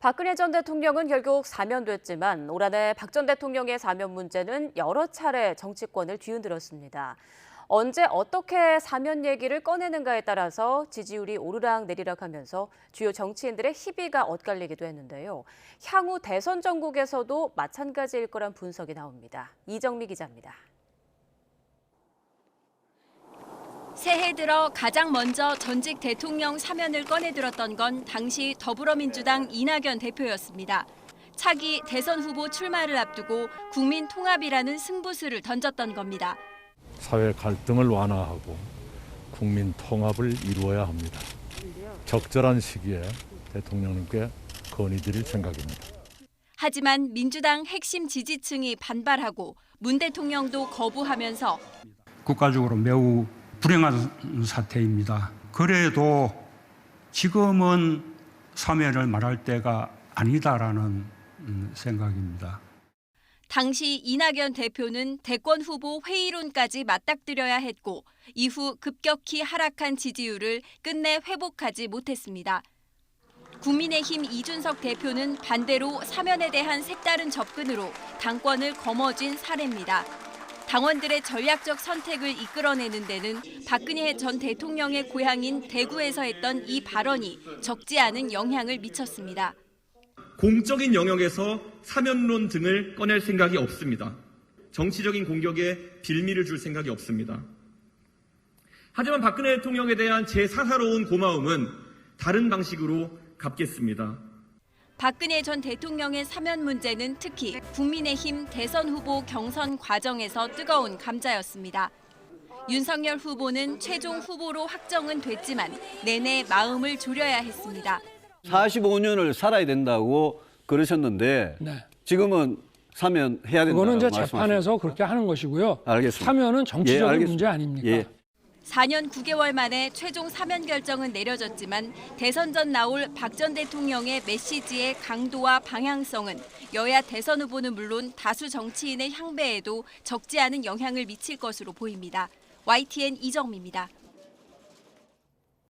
박근혜 전 대통령은 결국 사면됐지만 올 한해 박 전 대통령의 사면 문제는 여러 차례 정치권을 뒤흔들었습니다. 언제 어떻게 사면 얘기를 꺼내는가에 따라서 지지율이 오르락 내리락하면서 주요 정치인들의 희비가 엇갈리기도 했는데요. 향후 대선 전국에서도 마찬가지일 거란 분석이 나옵니다. 이정미 기자입니다. 새해 들어 가장 먼저 전직 대통령 사면을 꺼내들었던 건 당시 더불어민주당 이낙연 대표였습니다. 차기 대선 후보 출마를 앞두고 국민 통합이라는 승부수를 던졌던 겁니다. 사회 갈등을 완화하고 국민 통합을 이루어야 합니다. 적절한 시기에 대통령님께 건의드릴 생각입니다. 하지만 민주당 핵심 지지층이 반발하고 문 대통령도 거부하면서 국가적으로 매우 불행한 사태입니다. 그래도 지금은 사면을 말할 때가 아니다라는 생각입니다. 당시 이낙연 대표는 대권 후보 회의론까지 맞닥뜨려야 했고 이후 급격히 하락한 지지율을 끝내 회복하지 못했습니다. 국민의힘 이준석 대표는 반대로 사면에 대한 색다른 접근으로 당권을 거머쥔 사례입니다. 당원들의 전략적 선택을 이끌어내는 데는 박근혜 전 대통령의 고향인 대구에서 했던 이 발언이 적지 않은 영향을 미쳤습니다. 공적인 영역에서 사면론 등을 꺼낼 생각이 없습니다. 정치적인 공격에 빌미를 줄 생각이 없습니다. 하지만 박근혜 대통령에 대한 제 사사로운 고마움은 다른 방식으로 갚겠습니다. 박근혜 전 대통령의 사면 문제는 특히 국민의힘 대선 후보 경선 과정에서 뜨거운 감자였습니다. 윤석열 후보는 최종 후보로 확정은 됐지만 내내 마음을 졸여야 했습니다. 45년을 살아야 된다고 그러셨는데 네. 지금은 사면해야 된다고 그거는 이제 말씀하십니다. 재판에서 그렇게 하는 것이고요. 알겠습니다. 사면은 정치적인 알겠습니다. 문제 아닙니까? 예. 4년 9개월 만에 최종 사면 결정은 내려졌지만 대선 전 나올 박 전 대통령의 메시지의 강도와 방향성은 여야 대선 후보는 물론 다수 정치인의 향배에도 적지 않은 영향을 미칠 것으로 보입니다. YTN 이정미입니다.